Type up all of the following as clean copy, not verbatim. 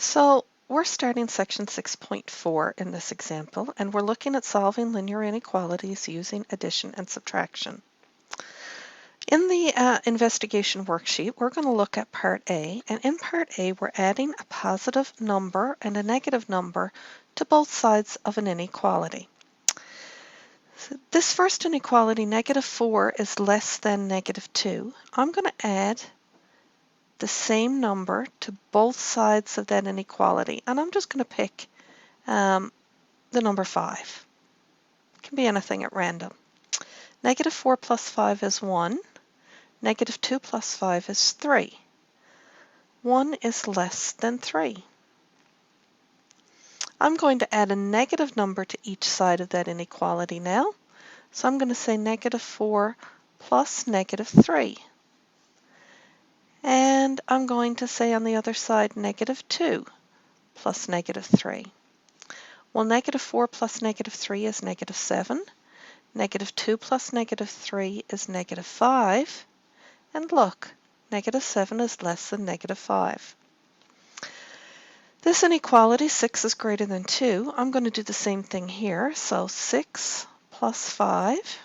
So we're starting section 6.4 in this example, and we're looking at solving linear inequalities using addition and subtraction. In the investigation worksheet, we're going to look at part A, and in part A, we're adding a positive number and a negative number to both sides of an inequality. So this first inequality, -4, is less than -2. I'm going to add the same number to both sides of that inequality, and I'm just going to pick the number 5. It can be anything at random. -4 plus 5 is 1. -2 plus 5 is 3. 1 is less than 3. I'm going to add a negative number to each side of that inequality now. So I'm going to say -4 plus -3. And I'm going to say on the other side -2 plus -3. Well, -4 plus -3 is -7. -2 plus -3 is -5. And look, -7 is less than -5. This inequality, 6 is greater than 2. I'm going to do the same thing here. So 6 plus 5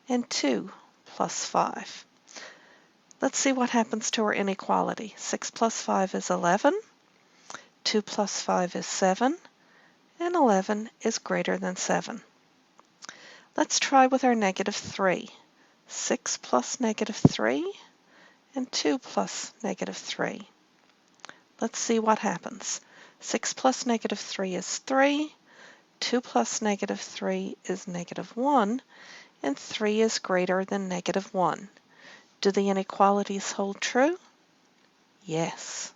and 2 plus 5. Let's see what happens to our inequality. 6 plus 5 is 11. 2 plus 5 is 7. And 11 is greater than 7. Let's try with our -3. 6 plus -3 and 2 plus -3. Let's see what happens. 6 plus -3 is 3, 2 plus -3 is -1, and 3 is greater than -1. Do the inequalities hold true? Yes.